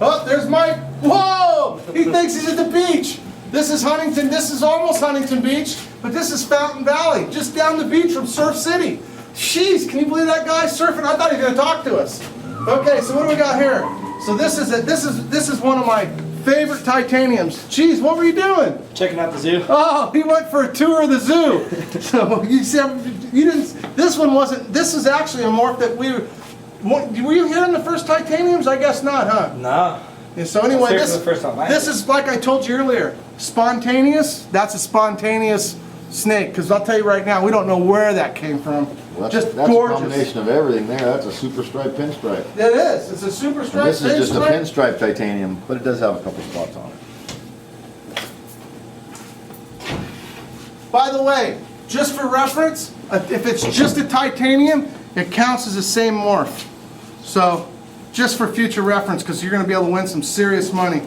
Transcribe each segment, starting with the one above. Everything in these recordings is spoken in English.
Oh, there's Mike. Whoa! He thinks he's at the beach. This is Huntington. This is almost Huntington Beach, but this is Fountain Valley, just down the beach from Surf City. Jeez, can you believe that guy surfing? I thought he was going to talk to us. Okay, so what do we got here? So this is one of my favorite titaniums. Jeez, what were you doing? Checking out the zoo. Oh, he went for a tour of the zoo. So you said you didn't. This one wasn't. This is actually a morph that we. Were you here in the first titaniums? I guess not, huh? No. Yeah, so anyway, this is like I told you earlier. Spontaneous. That's a spontaneous snake. Because I'll tell you right now, we don't know where that came from. Well, just that's gorgeous. a combination of everything there. That's a super stripe pinstripe. It is. It's a super stripe. This is just a pinstripe titanium, but it does have a couple spots on it. By the way, just for reference, if it's just a titanium, it counts as the same morph. So, just for future reference, because you're going to be able to win some serious money.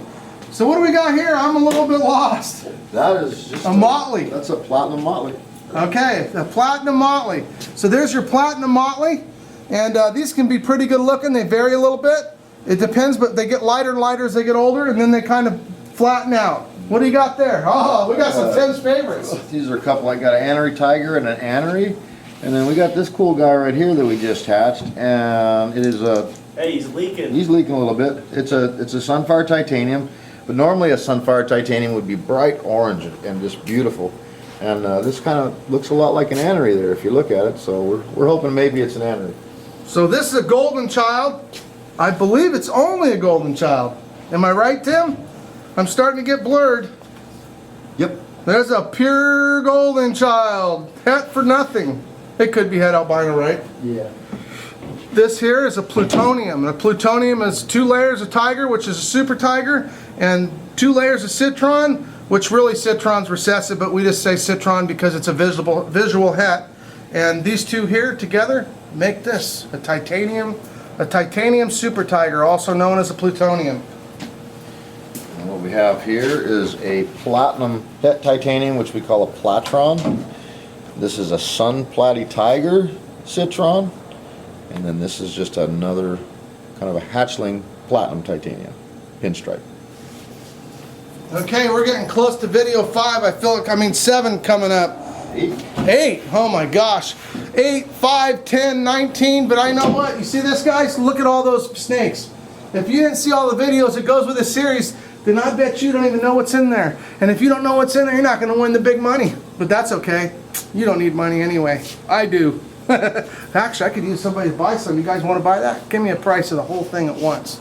So what do we got here? I'm a little bit lost. That is just a motley. That's a platinum motley. Okay, a platinum motley. So there's your platinum motley, and these can be pretty good looking. They vary a little bit. It depends, but they get lighter and lighter as they get older, and then they kind of flatten out. What do you got there? Oh, we got some Tim's favorites. These are a couple. I got an anery tiger and an anery, and then we got this cool guy right here that we just hatched, and it is a. Hey, he's leaking. He's leaking a little bit. It's a sunfire titanium, but normally a sunfire titanium would be bright orange and just beautiful. And this kind of looks a lot like an anery there if you look at it, so we're hoping maybe it's an anery. So this is a golden child. I believe it's only a golden child. Am I right, Tim? I'm starting to get blurred. Yep. There's a pure golden child. Het for nothing. It could be het albino, right? Yeah. This here is a plutonium. The plutonium is 2 layers of tiger, which is a super tiger, and 2 layers of citron, which really citron's recessive, but we just say citron because it's a visual het. And these two here together make this a titanium super tiger, also known as a plutonium. And what we have here is a platinum het titanium, which we call a platron. This is a sun platy tiger citron, and then this is just another kind of a hatchling platinum titanium pinstripe. Okay, we're getting close to video 5. I feel like, 7 coming up. 8. Oh my gosh. 8, 5, 10, 19. But I know what? You see this, guys? Look at all those snakes. If you didn't see all the videos that goes with this series, then I bet you don't even know what's in there. And if you don't know what's in there, you're not going to win the big money. But that's okay. You don't need money anyway. I do. Actually, I could use somebody to buy some. You guys want to buy that? Give me a price of the whole thing at once.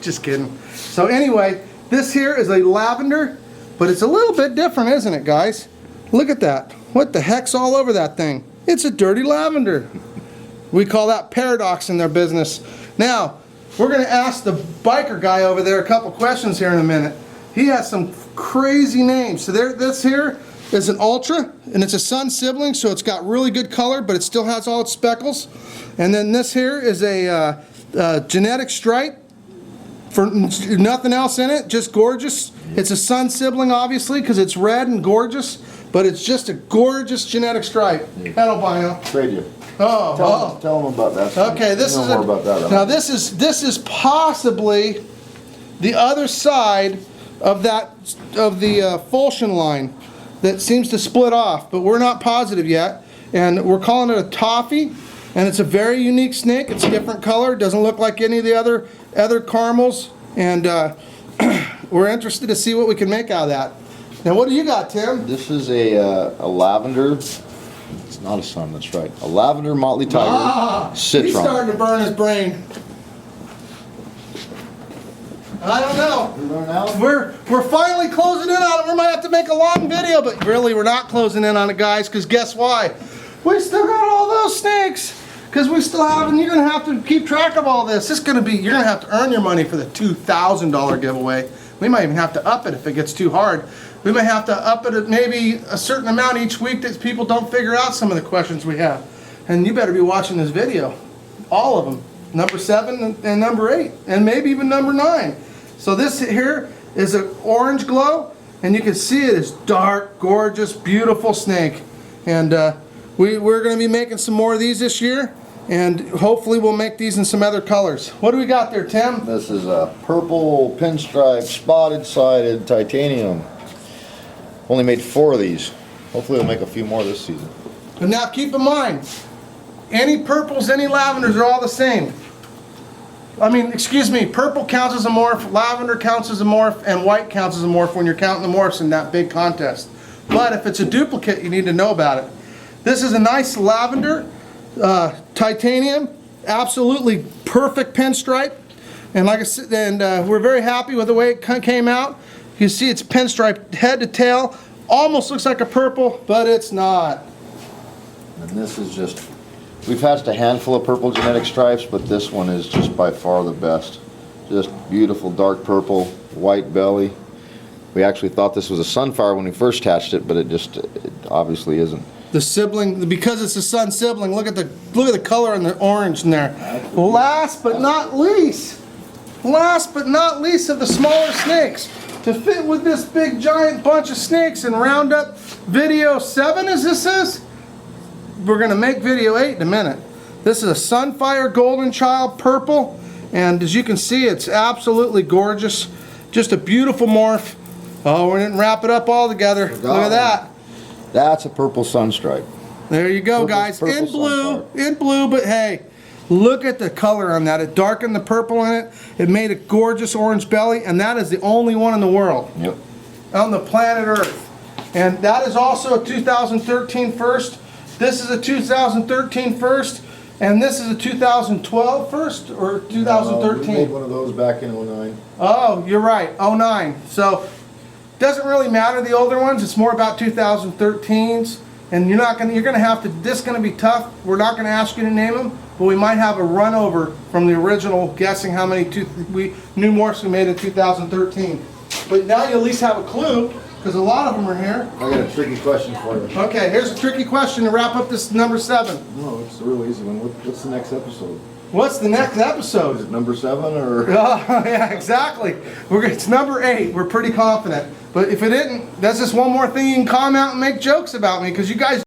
Just kidding. So anyway, this here is a lavender, but it's a little bit different, isn't it, guys? Look at that. What the heck's all over that thing? It's a dirty lavender. We call that paradox in their business. Now, we're going to ask the biker guy over there a couple questions here in a minute. He has some crazy names. So this here is an ultra, and it's a sun sibling, so it's got really good color, but it still has all its speckles. And then this here is a genetic stripe. For nothing else in it, just gorgeous. It's a sun sibling, obviously, because it's red and gorgeous, but it's just a gorgeous genetic stripe. Het albino. Trade you. Oh, Tell them about that. Okay, this is more about that. now this is possibly the other side of the Fulcian line that seems to split off, but we're not positive yet, and we're calling it a toffee. And it's a very unique snake. It's a different color. It doesn't look like any of the other caramels. And we're interested to see what we can make out of that. Now, what do you got, Tim? This is a lavender. It's not a sun. That's right. A lavender motley tiger citron. He's starting to burn his brain. I don't know. We're finally closing in on it. We might have to make a long video, but really we're not closing in on it, guys. Because guess why? We still got all those snakes. Because we still have, and you're going to have to keep track of all this. You're going to have to earn your money for the $2,000 giveaway. We might even have to up it if it gets too hard. We may have to up it at maybe a certain amount each week that people don't figure out some of the questions we have. And you better be watching this video. All of them. Number 7 and number 8. And maybe even number 9. So this here is an orange glow. And you can see it is dark, gorgeous, beautiful snake. And we're going to be making some more of these this year. And hopefully we'll make these in some other colors. What do we got there, Tim? This is a purple pinstripe spotted sided titanium. Only made 4 of these. Hopefully we'll make a few more this season. And now keep in mind, any purples, any lavenders are all the same. I mean, excuse me, purple counts as a morph, lavender counts as a morph, and white counts as a morph when you're counting the morphs in that big contest. But if it's a duplicate, you need to know about it. This is a nice lavender, titanium, absolutely perfect pinstripe. And like I said, we're very happy with the way it came out. You see it's pinstripe head to tail, almost looks like a purple, but it's not. And this is just, we've hatched a handful of purple genetic stripes, but this one is just by far the best. Just beautiful dark purple, white belly. We actually thought this was a sunfire when we first hatched it, but it obviously isn't. The sibling, because it's a sun sibling, look at the color and the orange in there. Last but not least of the smaller snakes, to fit with this big giant bunch of snakes and round up video 7 as this is, we're going to make video 8 in a minute. This is a Sunfire Golden Child purple, and as you can see, it's absolutely gorgeous. Just a beautiful morph. Oh, we didn't wrap it up all together. Look at that. That's a purple sunstripe. There you go, guys. In blue, but hey, look at the color on that. It darkened the purple in it. It made a gorgeous orange belly, and that is the only one in the world. Yep. On the planet Earth. And that is also a 2013 first. This is a 2013 first, and this is a 2012 first, or 2013? We made one of those back in 09. Oh, you're right, 09. So, doesn't really matter the older ones. It's more about 2013s, and you're gonna have to. This is gonna be tough. We're not gonna ask you to name them, but we might have a run over from the original, guessing how many new morphs we made in 2013. But now you at least have a clue, because a lot of them are here. I got a tricky question for you. Okay, here's a tricky question to wrap up this number 7. No, it's a real easy one. What's the next episode? What's the next episode? Is it number 7 or? Oh, yeah, exactly. It's number 8. We're pretty confident. But if it isn't, that's just one more thing you can comment and make jokes about me, because you guys